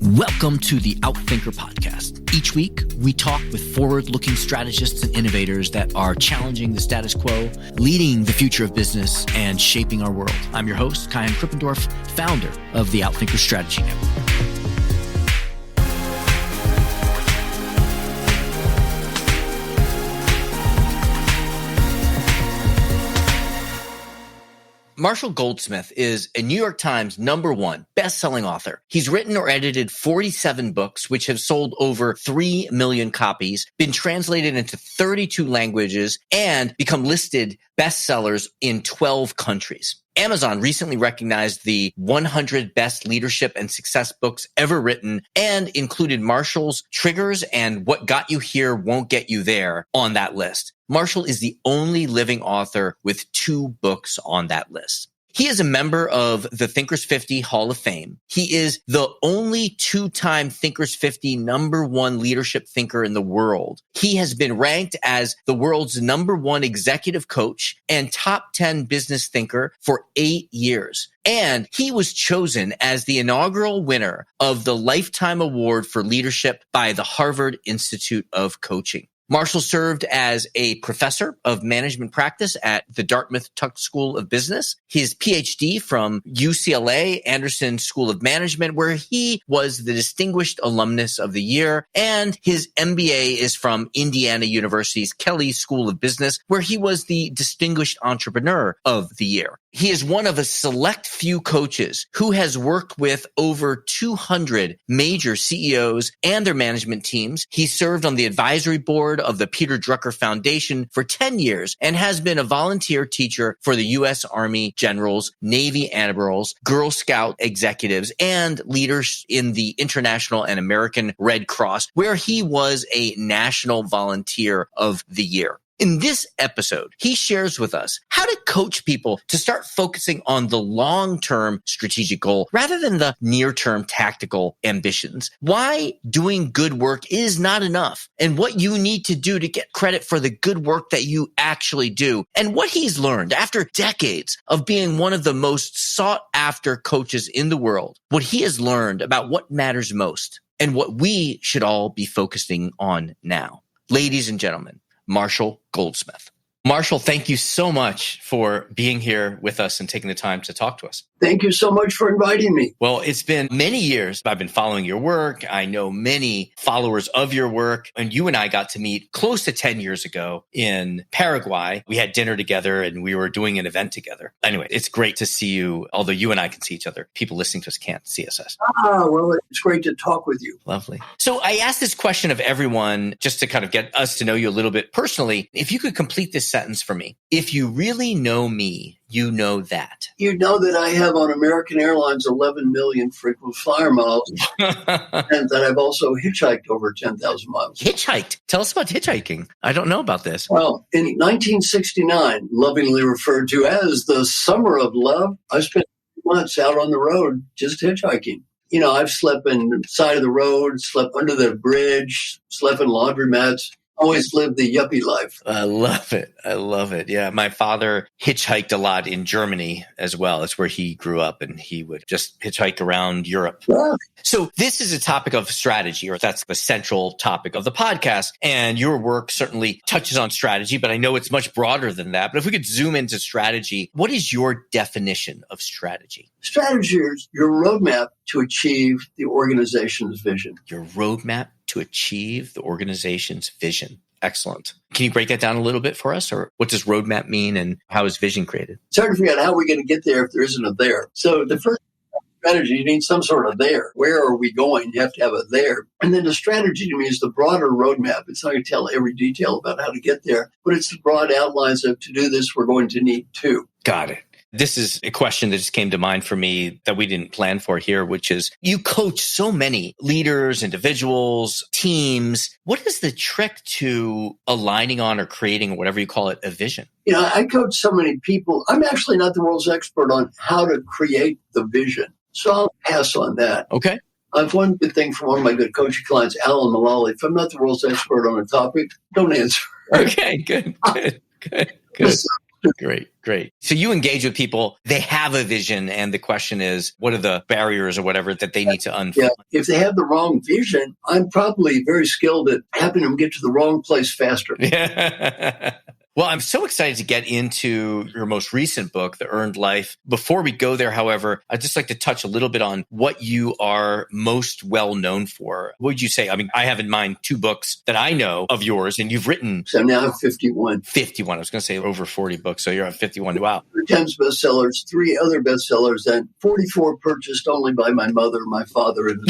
Welcome to the Outthinker podcast. Each week, we talk with forward-looking strategists and innovators that are challenging the status quo, leading the future of business, and shaping our world. I'm your host, Kyan Krippendorf, founder of the Outthinker Strategy Network. Marshall Goldsmith is a New York Times #1 best-selling author. He's written or edited 47 books, which have sold over 3 million copies, been translated into 32 languages, and become listed bestsellers in 12 countries. Amazon recently recognized the 100 best leadership and success books ever written and included Marshall's Triggers and What Got You Here Won't Get You There on that list. Marshall is the only living author with 2 books on that list. He is a member of the Thinkers50 Hall of Fame. He is the only 2-time Thinkers50 #1 leadership thinker in the world. He has been ranked as the world's #1 executive coach and top 10 business thinker for 8 years. And he was chosen as the inaugural winner of the Lifetime Award for Leadership by the Harvard Institute of Coaching. Marshall served as a professor of management practice at the Dartmouth School of Business, his Ph.D. from UCLA Anderson School of Management, where he was the Distinguished Alumnus of the Year, and his MBA is from Indiana University's Kelley School of Business, where he was the Distinguished Entrepreneur of the Year. He is one of a select few coaches who has worked with over 200 major CEOs and their management teams. He served on the advisory board of the Peter Drucker Foundation for 10 years and has been a volunteer teacher for the U.S. Army generals, Navy admirals, Girl Scout executives, and leaders in the International and American Red Cross, where he was a National Volunteer of the Year. In this episode, he shares with us how to coach people to start focusing on the long-term strategic goal rather than the near-term tactical ambitions, why doing good work is not enough, and what you need to do to get credit for the good work that you actually do, and what he's learned after decades of being one of the most sought-after coaches in the world, what he has learned about what matters most, and what we should all be focusing on now. Ladies and gentlemen, Marshall Goldsmith. Marshall, thank you so much for being here with us and taking the time to talk to us. Thank you so much for inviting me. Well, it's been many years I've been following your work. I know many followers of your work, and you and I got to meet close to 10 years ago in Paraguay. We had dinner together and we were doing an event together. Anyway, it's great to see you, although you and I can see each other. People listening to us can't see us. Well, it's great to talk with you. Lovely. So I asked this question of everyone just to kind of get us to know you a little bit personally. If you could complete this sentence for me, if you really know me, you know that. You know that I have on American Airlines 11 million frequent flyer miles and that I've also hitchhiked over 10,000 miles. Hitchhiked? Tell us about hitchhiking. I don't know about this. Well, in 1969, lovingly referred to as the summer of love, I spent months out on the road just hitchhiking. You know, I've slept in the side of the road, slept under the bridge, slept in laundromats. Always lived the yuppie life. I love it. I love it. Yeah. My father hitchhiked a lot in Germany as well. It's where he grew up, and he would just hitchhike around Europe. Yeah. So this is a topic of strategy, or that's the central topic of the podcast. And your work certainly touches on strategy, but I know it's much broader than that. But if we could zoom into strategy, what is your definition of strategy? Strategy is your roadmap to achieve the organization's vision. Your roadmap to achieve the organization's vision. Excellent. Can you break that down a little bit for us? Or what does roadmap mean and how is vision created? It's hard to figure out how we're going to get there if there isn't a there. So the first strategy, you need some sort of there. Where are we going? You have to have a there. And then the strategy to me is the broader roadmap. It's not going to tell every detail about how to get there, but it's the broad outlines of to do this, we're going to need to. Got it. This is a question that just came to mind for me that we didn't plan for here, which is you coach so many leaders, individuals, teams. What is the trick to aligning on or creating, whatever you call it, a vision? You know, I coach so many people. I'm actually not the world's expert on how to create the vision. So I'll pass on that. Okay. I've one good thing from one of my good coaching clients, Alan Mullally. If I'm not the world's expert on a topic, don't answer. Okay, good. Great, great. So you engage with people, they have a vision, and the question is, what are the barriers or whatever that they need to unfold? Yeah. If they have the wrong vision, I'm probably very skilled at helping them get to the wrong place faster. Yeah. Well, I'm so excited to get into your most recent book, The Earned Life. Before we go there, however, I'd just like to touch a little bit on what you are most well known for. What would you say? I mean, I have in mind 2 books that I know of yours, and you've written. So now I'm 51. 51. I was going to say over 40 books, so you're at 51. Wow. 3 times bestsellers, 3 other bestsellers, and 44 purchased only by my mother, my father, and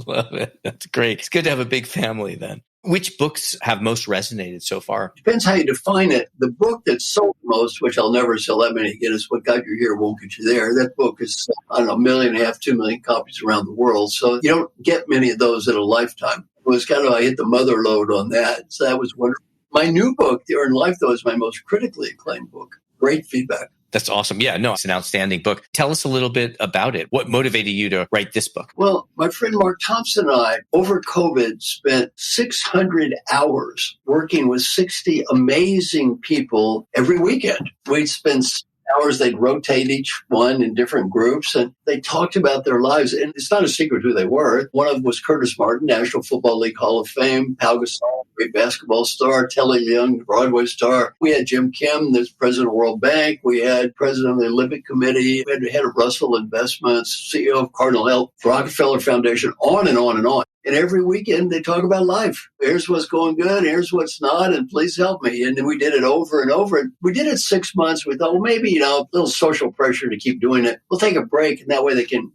Love it. That's great. It's good to have a big family then. Which books have most resonated so far? Depends how you define it. The book that sold the most, which I'll never sell that many again, is What Got You Here Won't Get You There. That book is, 1.5 million, 2 million copies around the world. So you don't get many of those in a lifetime. It was kind of, I hit the mother load on that. So that was wonderful. My new book, The Earned Life, though, is my most critically acclaimed book. Great feedback. That's awesome. Yeah, no, it's an outstanding book. Tell us a little bit about it. What motivated you to write this book? Well, my friend Mark Thompson and I, over COVID, spent 600 hours working with 60 amazing people every weekend. We'd spend hours, they'd rotate each one in different groups, and they talked about their lives. And it's not a secret who they were. One of them was Curtis Martin, National Football League Hall of Fame, Pau Gasol, great basketball star, Telly Young, Broadway star. We had Jim Kim, that's president of World Bank. We had president of the Olympic Committee. We had the head of Russell Investments, CEO of Cardinal Health, Rockefeller Foundation, on and on and on. And every weekend they talk about life. Here's what's going good. Here's what's not. And please help me. And then we did it over and over. And we did it 6 months. We thought, well, maybe, a little social pressure to keep doing it. We'll take a break. And that way they can,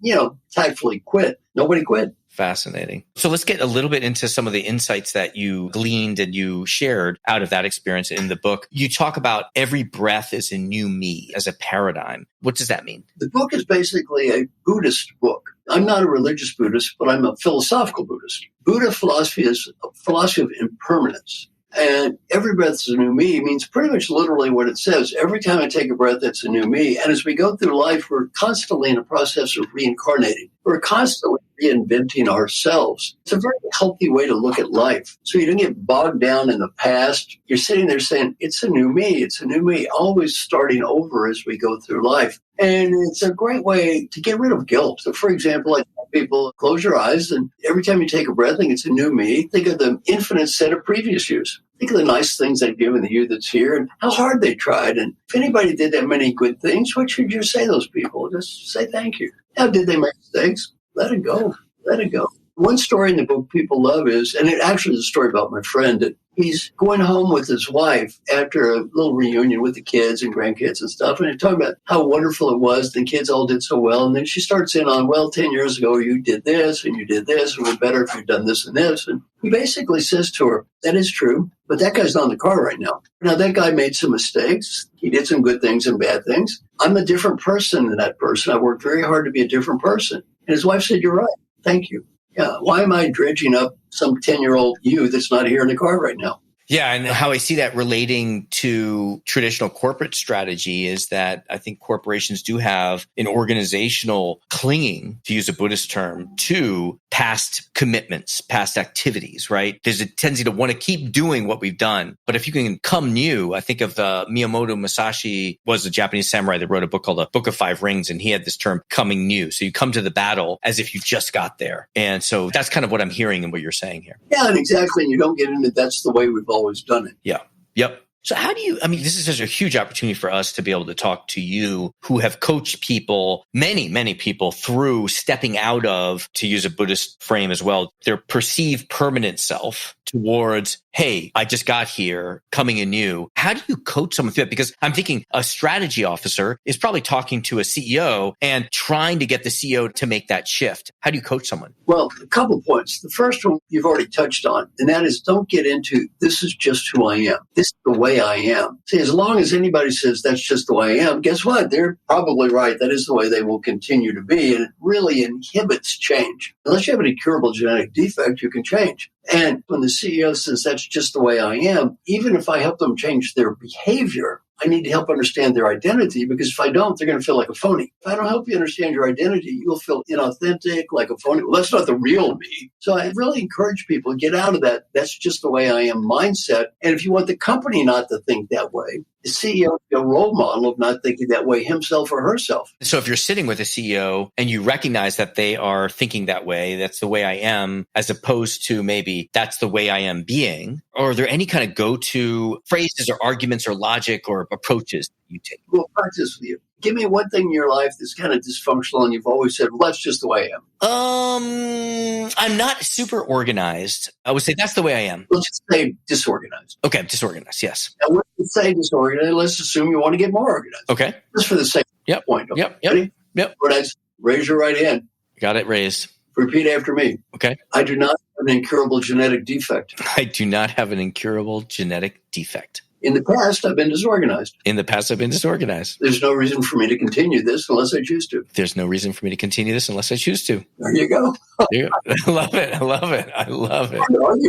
tactfully quit. Nobody quit. Fascinating. So let's get a little bit into some of the insights that you gleaned and you shared out of that experience in the book. You talk about every breath is a new me as a paradigm. What does that mean? The book is basically a Buddhist book. I'm not a religious Buddhist, but I'm a philosophical Buddhist. Buddha philosophy is a philosophy of impermanence. And every breath is a new me means pretty much literally what it says. Every time I take a breath, it's a new me. And as we go through life, we're constantly in a process of reincarnating. We're constantly reinventing ourselves. It's a very healthy way to look at life. So you don't get bogged down in the past. You're sitting there saying, it's a new me. It's a new me. Always starting over as we go through life. And it's a great way to get rid of guilt. So, for example, I tell people, close your eyes, and every time you take a breath, think it's a new me. Think of the infinite set of previous yous. Think of the nice things they've given the you that's here and how hard they tried. And if anybody did that many good things, what should you say to those people? Just say thank you. Now, did they make mistakes? Let it go. Let it go. One story in the book people love is, and it actually is a story about my friend, that he's going home with his wife after a little reunion with the kids and grandkids and stuff. And they're talking about how wonderful it was. The kids all did so well. And then she starts in on, well, 10 years ago, you did this and you did this. It would be better if you'd done this and this. And he basically says to her, that is true, but that guy's not in the car right now. Now, that guy made some mistakes. He did some good things and bad things. I'm a different person than that person. I worked very hard to be a different person. And his wife said, you're right. Thank you. Yeah, why am I dredging up some 10-year-old you that's not here in the car right now? Yeah, and how I see that relating to traditional corporate strategy is that I think corporations do have an organizational clinging, to use a Buddhist term, to past commitments, past activities, right? There's a tendency to want to keep doing what we've done. But if you can come new, I think of the Miyamoto Musashi was a Japanese samurai that wrote a book called The Book of Five Rings, and he had this term coming new. So you come to the battle as if you just got there. And so that's kind of what I'm hearing and what you're saying here. Yeah, and exactly. And you don't get into that's the way we've always done it. Yeah. Yep. So how do you, this is such a huge opportunity for us to be able to talk to you who have coached people, many people through stepping out of, to use a Buddhist frame as well, their perceived permanent self towards, hey, I just got here, coming anew. How do you coach someone through that? Because I'm thinking a strategy officer is probably talking to a CEO and trying to get the CEO to make that shift. How do you coach someone? Well, a couple of points. The first one you've already touched on, and that is don't get into, this is just who I am. This is the way I am. See, as long as anybody says that's just the way I am, guess what? They're probably right. That is the way they will continue to be. And it really inhibits change. Unless you have an incurable genetic defect, you can change. And when the CEO says that's just the way I am, even if I help them change their behavior, I need to help understand their identity, because if I don't, they're going to feel like a phony. If I don't help you understand your identity, you'll feel inauthentic, like a phony. Well, that's not the real me. So I really encourage people to get out of that "that's just the way I am" mindset. And if you want the company not to think that way, the CEO is a role model of not thinking that way himself or herself. So if you're sitting with a CEO and you recognize that they are thinking that way, that's the way I am, as opposed to maybe that's the way I am being, or are there any kind of go-to phrases or arguments or logic or approaches you take? Well, practice with you. Give me one thing in your life that's kind of dysfunctional and you've always said, well, that's just the way I am. I'm not super organized. I would say that's the way I am. Let's just say disorganized. Okay, disorganized, yes. Now, when you say disorganized, let's assume you want to get more organized. Okay. Just for the sake of the point. Okay? Yep. Organized. Raise your right hand. Got it raised. Repeat after me. Okay. I do not have an incurable genetic defect. I do not have an incurable genetic defect. In the past, I've been disorganized. In the past, I've been disorganized. There's no reason for me to continue this unless I choose to. There's no reason for me to continue this unless I choose to. There you go. I love it. I love it. I love it.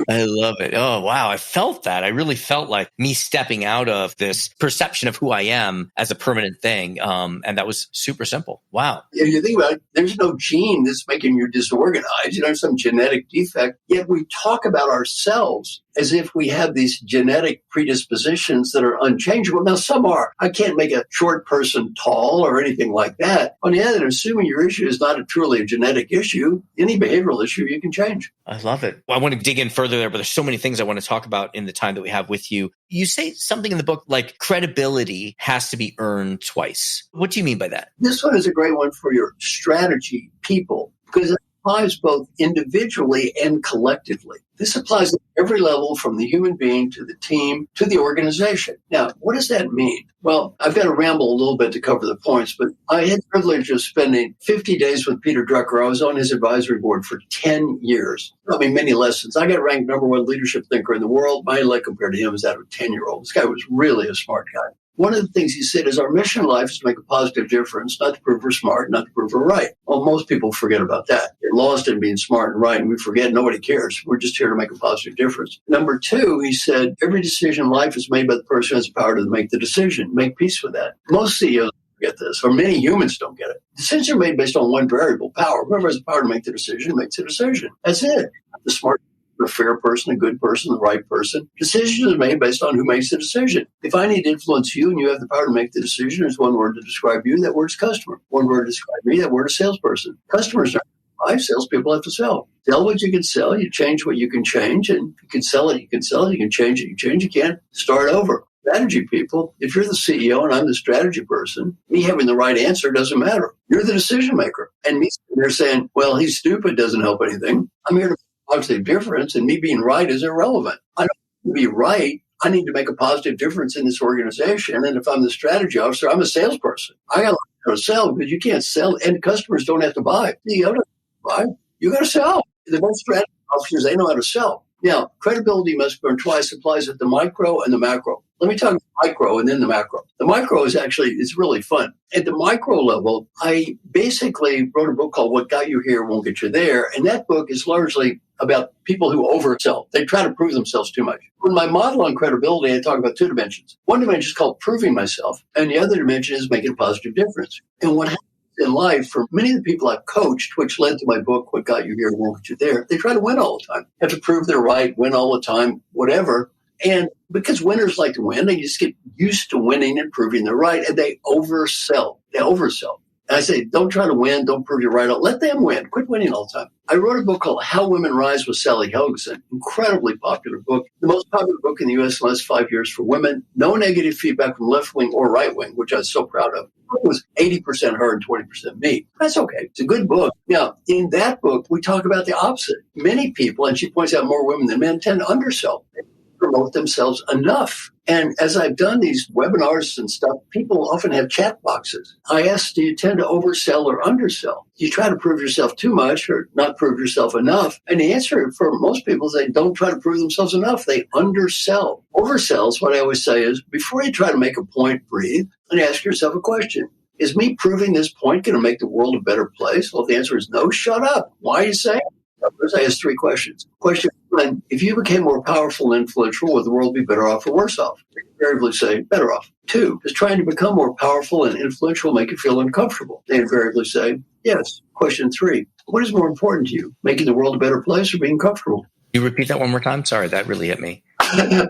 I love it. Oh, wow. I felt that. I really felt like me stepping out of this perception of who I am as a permanent thing. And that was super simple. Wow. Yeah, you think about it, there's no gene that's making you disorganized. You don't have some genetic defect. Yet we talk about ourselves as if we have these genetic predispositions that are unchangeable. Now, some are. I can't make a short person tall or anything like that. On the other hand, assuming your issue is not truly a genetic issue, any behavioral issue you can change. I love it. Well, I want to dig in further there, but there's so many things I want to talk about in the time that we have with you. You say something in the book like credibility has to be earned twice. What do you mean by that? This one is a great one for your strategy people, because it applies both individually and collectively. This applies at every level, from the human being to the team to the organization. Now, what does that mean? Well, I've got to ramble a little bit to cover the points, but I had the privilege of spending 50 days with Peter Drucker. I was on his advisory board for 10 years. I mean, many lessons. I got ranked #1 leadership thinker in the world. My intellect compared to him is that of a 10-year-old. This guy was really a smart guy. One of the things he said is our mission in life is to make a positive difference, not to prove we're smart, not to prove we're right. Well, most people forget about that. They're lost in being smart and right, and we forget nobody cares. We're just here to make a positive difference. Number two, he said, every decision in life is made by the person who has the power to make the decision. Make peace with that. Most CEOs get this, or many humans don't get it. Decisions are made based on one variable, power. Whoever has the power to make the decision makes the decision. That's it. The smart, the fair person, a good person, the right person. Decisions are made based on who makes the decision. If I need to influence you and you have the power to make the decision, there's one word to describe you, that word is customer. One word to describe me, that word is salesperson. Customers are life, salespeople have to sell. Sell what you can sell, you change what you can change, and if you can sell it, you can sell it, you can change it, you change, you can't, start over. Strategy people, if you're the CEO and I'm the strategy person, me having the right answer doesn't matter. You're the decision maker. And me sitting there saying, well, he's stupid doesn't help anything. I'm here to positive difference, and me being right is irrelevant. I don't need to be right. I need to make a positive difference in this organization. And if I'm the strategy officer, I'm a salesperson. I got to sell, because you can't sell, and customers don't have to buy. CEO doesn't buy. You got to sell. The best strategy officers, they know how to sell. Now, credibility must be earned twice applies at the micro and the macro. Let me talk about micro and then the macro. The micro is it's really fun. At the micro level, I basically wrote a book called What Got You Here Won't Get You There. And that book is largely about people who oversell. They try to prove themselves too much. In my model on credibility, I talk about two dimensions. One dimension is called proving myself, and the other dimension is making a positive difference. And what happens in life, for many of the people I've coached, which led to my book, What Got You Here Won't Get You There, they try to win all the time. Have to prove they're right, win all the time, whatever. And because winners like to win, they just get used to winning and proving they're right, and they oversell. And I say, don't try to win, don't prove you're right. Let them win. Quit winning all the time. I wrote a book called How Women Rise with Sally Helgesen. Incredibly popular book. The most popular book in the U.S. in the last 5 years for women. No negative feedback from left wing or right wing, which I was so proud of. It was 80% her and 20% me. That's okay. It's a good book. Now, in that book, we talk about the opposite. Many people, and she points out more women than men, tend to undersell. They promote themselves enough. And as I've done these webinars and stuff, people often have chat boxes. I ask, do you tend to oversell or undersell? Do you try to prove yourself too much or not prove yourself enough? And the answer for most people is they don't try to prove themselves enough. They undersell. Oversells, what I always say is, before you try to make a point, breathe and ask yourself a question. Is me proving this point going to make the world a better place? Well, if the answer is no, shut up. Why are you saying it? First, I asked 3 questions. Question 1, if you became more powerful and influential, would the world be better off or worse off? They invariably say, better off. 2, does trying to become more powerful and influential make you feel uncomfortable? They invariably say, yes. Question 3, what is more important to you, making the world a better place or being comfortable? You repeat that one more time? Sorry, that really hit me.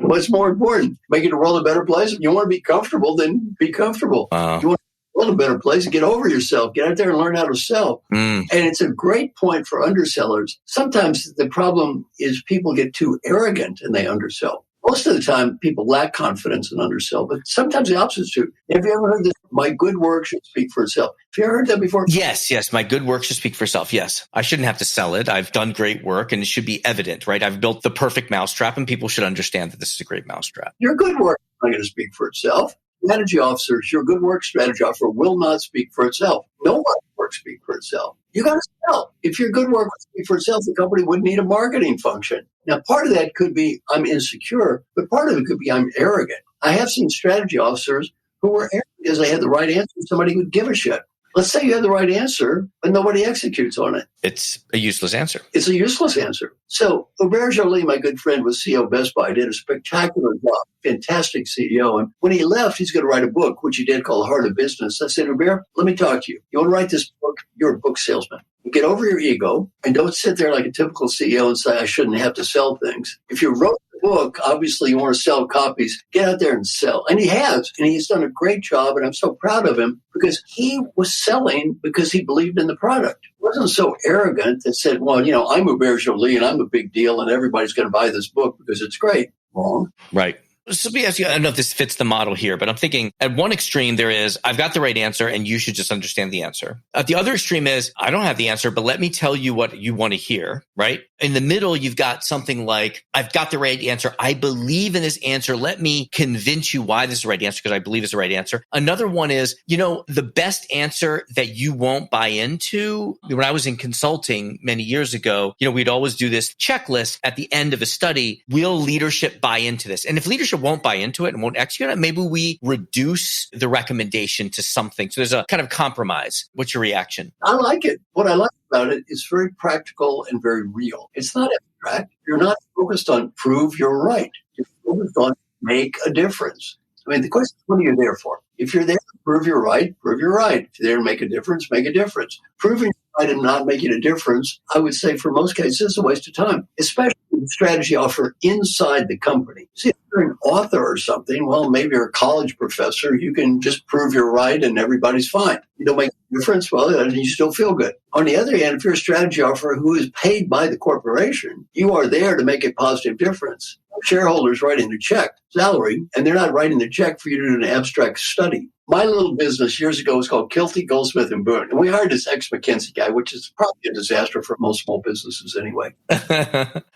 What's more important, making the world a better place? If you want to be comfortable, then be comfortable. You want a better place, get over yourself, get out there and learn how to sell. And it's a great point for undersellers. Sometimes the problem is people get too arrogant and they undersell. Most of the time, people lack confidence and undersell, but sometimes the opposite is true. Have you ever heard this? My good work should speak for itself. Have you ever heard that before? Yes. My good work should speak for itself. Yes. I shouldn't have to sell it. I've done great work and it should be evident, right? I've built the perfect mousetrap and people should understand that this is a great mousetrap. Your good work is not going to speak for itself. Strategy officers, your good work strategy officer will not speak for itself. No one's work speak for itself. You got to sell. If your good work would speak for itself, the company wouldn't need a marketing function. Now, part of that could be I'm insecure, but part of it could be I'm arrogant. I have seen strategy officers who were arrogant because they had the right answer and somebody would give a shit. Let's say you have the right answer, but nobody executes on it. It's a useless answer. It's a useless answer. So Hubert Joly, my good friend, was CEO of Best Buy, did a spectacular job, fantastic CEO. And when he left, he's going to write a book, which he did called The Heart of Business. I said, Hubert, let me talk to you. You want to write this book? You're a book salesman. Get over your ego and don't sit there like a typical CEO and say, I shouldn't have to sell things. If you wrote the book, obviously you want to sell copies. Get out there and sell. And he has. And he's done a great job. And I'm so proud of him because he was selling because he believed in the product. He wasn't so arrogant that said, well, I'm Hubert Joly and I'm a big deal and everybody's going to buy this book because it's great. Wrong. Right. So let me ask you, I don't know if this fits the model here, but I'm thinking at one extreme there is, I've got the right answer and you should just understand the answer. At the other extreme is, I don't have the answer, but let me tell you what you want to hear, right? In the middle, you've got something like, I've got the right answer. I believe in this answer. Let me convince you why this is the right answer because I believe it's the right answer. Another one is, the best answer that you won't buy into. When I was in consulting many years ago, we'd always do this checklist at the end of a study. Will leadership buy into this? And if leadership won't buy into it and won't execute it, maybe we reduce the recommendation to something. So there's a kind of compromise. What's your reaction? I like it. What I like about it is very practical and very real. It's not abstract. You're not focused on prove you're right. You're focused on make a difference. I mean, the question is, what are you there for? If you're there to prove you're right, prove you're right. If you're there to make a difference, make a difference. Proving you're right and not making a difference, I would say for most cases, is a waste of time, especially with strategy offer inside the company. See, if you're an author or something, well, maybe you're a college professor, you can just prove you're right and everybody's fine. You don't make a difference, well, then you still feel good. On the other hand, if you're a strategy offer who is paid by the corporation, you are there to make a positive difference. Shareholders writing the check, salary, and they're not writing the check for you to do an abstract study. My little business years ago was called Kelley, Goldsmith, and Boone. And we hired this ex-McKinsey guy, which is probably a disaster for most small businesses anyway.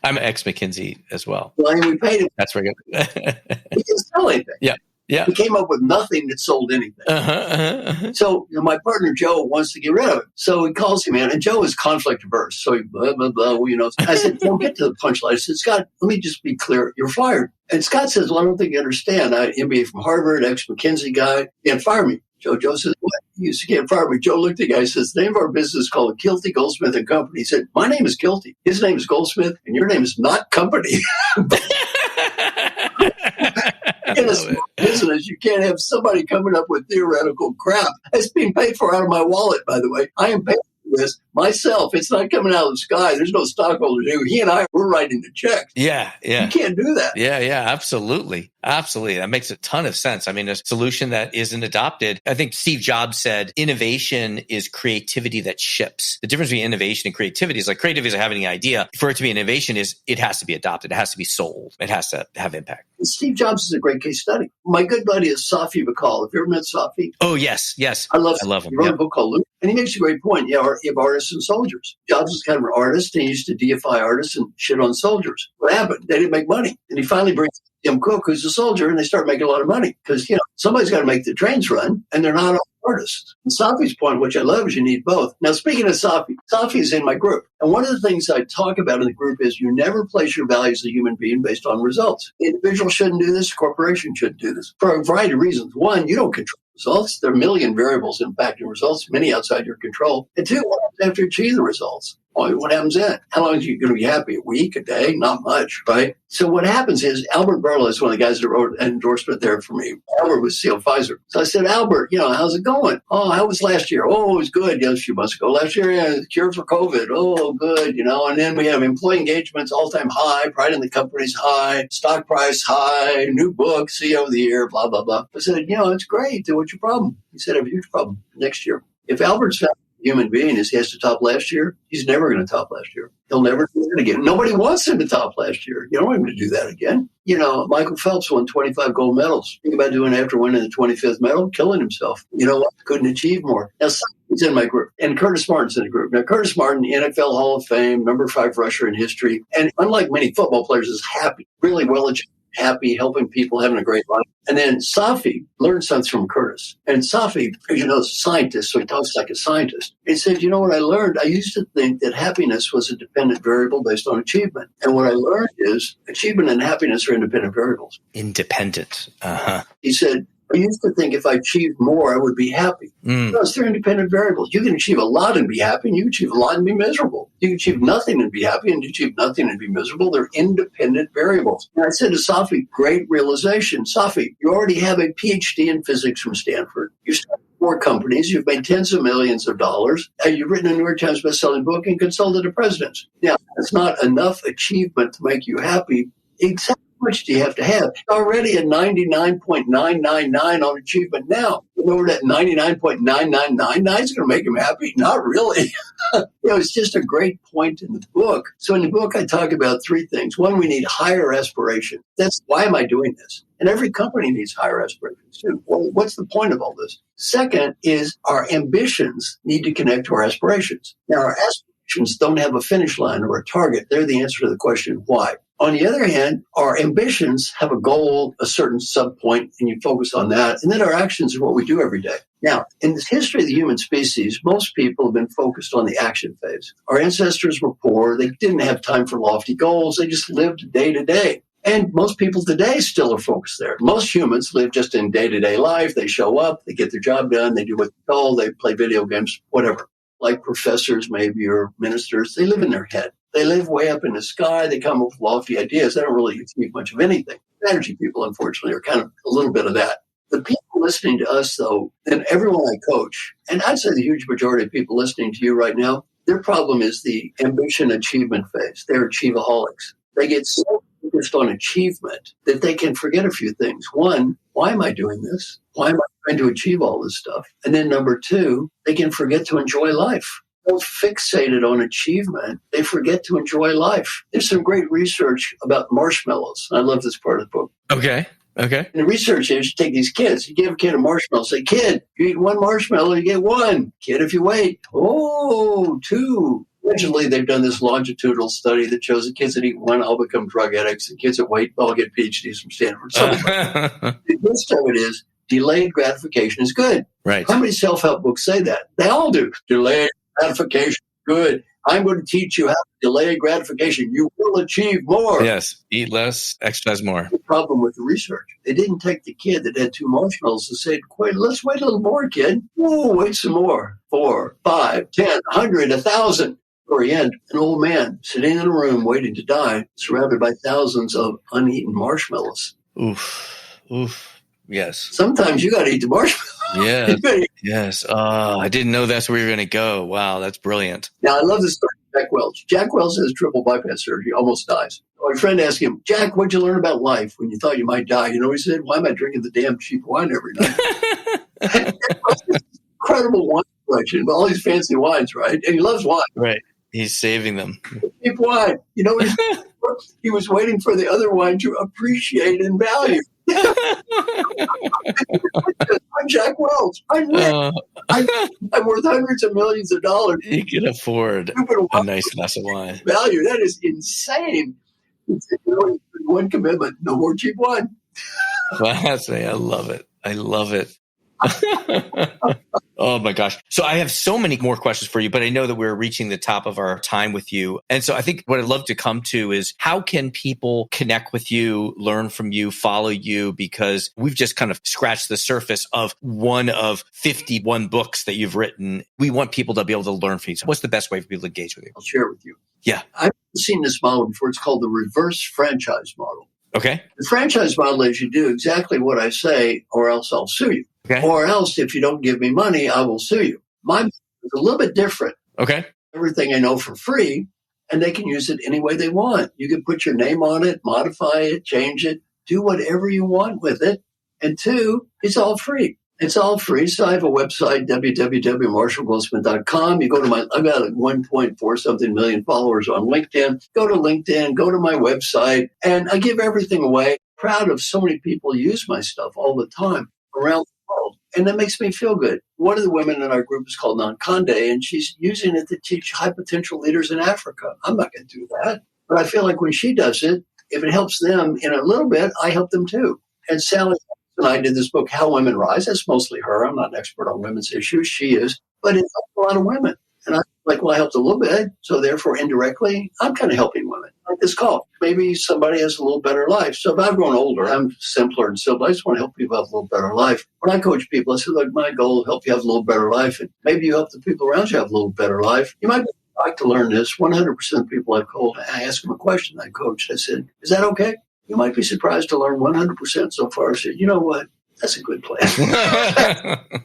I'm ex-McKinsey as well. Well, and we paid him. That's very good. He didn't sell anything. Yeah. He came up with nothing that sold anything. So my partner, Joe, wants to get rid of it. So he calls him in, and Joe is conflict averse. So he blah, blah, blah, I said, don't get to the punchline. I said, Scott, let me just be clear. You're fired. And Scott says, well, I don't think you understand. I MBA from Harvard, ex-McKinsey guy. You can't fire me. Joe says, what? You can't fire me. Joe looked at the guy and says, the name of our business is called Kelley, Goldsmith and Company. He said, my name is Kelley. His name is Goldsmith, and your name is not Company. In a small business, you can't have somebody coming up with theoretical crap. It's being paid for out of my wallet, by the way. I am paying for this myself. It's not coming out of the sky. There's no stockholders here. He and I, we're writing the checks. Yeah. You can't do that. Yeah, absolutely. That makes a ton of sense. I mean, a solution that isn't adopted. I think Steve Jobs said innovation is creativity that ships. The difference between innovation and creativity is like creativity is having an idea. For it to be innovation is it has to be adopted. It has to be sold. It has to have impact. And Steve Jobs is a great case study. My good buddy is Safi Bacall. Have you ever met Safi? Oh, yes. I love him. He wrote a book called Luke, and he makes a great point. You have artists and soldiers. Jobs is kind of an artist, and he used to deify artists and shit on soldiers. What happened? They didn't make money. And he finally brings Tim Cook, who's a soldier, and they start making a lot of money because, somebody's got to make the trains run, and they're not all artists. And Safi's point, which I love, is you need both. Now, speaking of Safi is in my group. And one of the things I talk about in the group is you never place your value as a human being based on results. The individual shouldn't do this. The corporation shouldn't do this for a variety of reasons. One, you don't control results. There are a million variables impacting results, many outside your control. And two, what happens after you achieve the results? Well, what happens then? How long are you going to be happy? A week, a day? Not much, right? So what happens is Albert Bourla is one of the guys that wrote an endorsement there for me. Albert was CEO of Pfizer. So I said, Albert, how's it going? Oh, how was last year? Oh, it was good. A few months ago. Last year, the cure for COVID. Oh, good. And then we have employee engagements, all-time high, pride in the company's high, stock price high, new book, CEO of the year, blah, blah, blah. I said, it's great. What's your problem? He said, I have a huge problem next year. If Albert's found human being is he has to top last year, he's never going to top last year. He'll never do it again. Nobody wants him to top last year. You don't want him to do that again. Michael Phelps won 25 gold medals. Think about doing after winning the 25th medal, killing himself. You know what? Couldn't achieve more. Now, he's in my group, and Curtis Martin's in the group. Now, Curtis Martin, NFL Hall of Fame, number 5 rusher in history, and unlike many football players, is happy, really well-educated, happy, helping people, having a great life. And then Safi learned something from Curtis. And Safi, as you know, is a scientist, so he talks like a scientist. He said, what I learned? I used to think that happiness was a dependent variable based on achievement. And what I learned is achievement and happiness are independent variables. Independent. Uh-huh. He said, I used to think if I achieved more, I would be happy. No, they're independent variables. You can achieve a lot and be happy, and you can achieve a lot and be miserable. You can achieve nothing and be happy, and you achieve nothing and be miserable. They're independent variables. And I said to Safi, great realization. Safi, you already have a Ph.D. in physics from Stanford. You started 4 companies. You've made tens of millions of dollars. And you've written a New York Times bestselling book and consulted to presidents. Now, that's not enough achievement to make you happy. Exactly. How much do you have to have? Already at 99.999 on achievement now. Over that 99.9999 is going to make him happy? Not really. It's just a great point in the book. So in the book, I talk about 3 things. One, we need higher aspiration. That's why am I doing this? And every company needs higher aspirations too. Well, what's the point of all this? Second is our ambitions need to connect to our aspirations. Now, our aspirations don't have a finish line or a target. They're the answer to the question, why? On the other hand, our ambitions have a goal, a certain subpoint, and you focus on that. And then our actions are what we do every day. Now, in the history of the human species, most people have been focused on the action phase. Our ancestors were poor. They didn't have time for lofty goals. They just lived day to day. And most people today still are focused there. Most humans live just in day-to-day life. They show up, they get their job done, they do what they're told, they play video games, whatever. Like professors maybe or ministers, they live in their head. They live way up in the sky. They come up with lofty ideas. They don't really achieve much of anything. Strategy people, unfortunately, are kind of a little bit of that. The people listening to us, though, and everyone I coach, and I'd say the huge majority of people listening to you right now, their problem is the ambition achievement phase. They're achievaholics. They get so focused on achievement that they can forget a few things. One, why am I doing this? Why am I trying to achieve all this stuff? And then number 2, they can forget to enjoy life. So fixated on achievement, they forget to enjoy life. There's some great research about marshmallows. I love this part of the book. Okay. And the research is you take these kids, you give a kid a marshmallow, say, kid, you eat 1 marshmallow, you get 1. Kid, if you wait, 2. Originally, they've done this longitudinal study that shows the kids that eat 1 all become drug addicts, and kids that wait all get PhDs from Stanford. So the gist of it is delayed gratification is good. Right. How many self-help books say that? They all do. Delayed gratification, good. I'm going to teach you how to delay gratification. You will achieve more. Yes. Eat less, exercise more. The problem with the research, they didn't take the kid that had 2 marshmallows and say, wait, let's wait a little more, kid. Whoa, wait some more. 4, 5, 10, 100, 1,000. Or the end, an old man sitting in a room waiting to die, surrounded by thousands of uneaten marshmallows. Oof. Yes. Sometimes you got to eat the marshmallows. Yeah. Yes. I didn't know that's where you're going to go. Wow, that's brilliant. Now, I love this story of Jack Welch. Jack Welch has triple bypass surgery, almost dies. My friend asked him, Jack, what'd you learn about life when you thought you might die? You know what he said? Why am I drinking the damn cheap wine every night? Incredible wine collection, all these fancy wines, right? And he loves wine. Right. He's saving them. Cheap wine. You know what he was waiting for the other wine to appreciate in value. I'm Jack Welch. I'm rich. I'm worth hundreds of millions of dollars. You can afford a nice glass of wine. Value. That is insane. One commitment, no more cheap wine. Classy. I love it. Oh my gosh. So I have so many more questions for you, but I know that we're reaching the top of our time with you. And so I think what I'd love to come to is how can people connect with you, learn from you, follow you? Because we've just kind of scratched the surface of one of 51 books that you've written. We want people to be able to learn from you. So what's the best way for people to engage with you? I'll share it with you. Yeah. I've seen this model before. It's called the reverse franchise model. Okay. The franchise model is you do exactly what I say or else I'll sue you. Okay. Or else if you don't give me money, I will sue you. Mine is a little bit different. Okay. Everything I know for free, and they can use it any way they want. You can put your name on it, modify it, change it, do whatever you want with it. And two, it's all free. It's all free. So I have a website, www.marshallgoldsmith.com. You go to I've got 1.4 something million followers on LinkedIn. Go to LinkedIn, go to my website, and I give everything away. Proud of so many people use my stuff all the time around the world. And that makes me feel good. One of the women in our group is called Nankande, and she's using it to teach high potential leaders in Africa. I'm not going to do that. But I feel like when she does it, if it helps them in a little bit, I help them too. And Sally and I did this book, How Women Rise. That's mostly her. I'm not an expert on women's issues. She is. But it helps a lot of women. And I'm like, well, I helped a little bit. So therefore, indirectly, I'm kind of helping women. Like this call. Maybe somebody has a little better life. So if I've grown older, I'm simpler and simple. I just want to help people have a little better life. When I coach people, I say, look, my goal is to help you have a little better life. And maybe you help the people around you have a little better life. You might like to learn this. 100% of people I've called, I ask them a question. I coached. I said, is that okay? You might be surprised to learn 100% so far. I said, you know what? That's a good plan.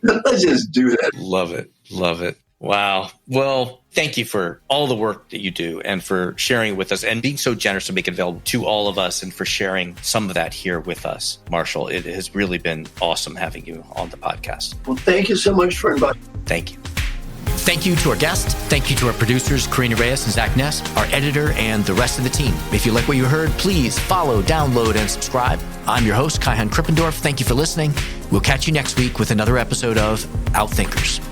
Let's just do that. Love it. Love it. Wow. Well, thank you for all the work that you do and for sharing it with us and being so generous to make it available to all of us and for sharing some of that here with us, Marshall. It has really been awesome having you on the podcast. Well, thank you so much for inviting me. Thank you. Thank you to our guests. Thank you to our producers, Karina Reyes and Zach Ness, our editor, and the rest of the team. If you like what you heard, please follow, download, and subscribe. I'm your host, Kai-Han Krippendorf. Thank you for listening. We'll catch you next week with another episode of Outthinkers.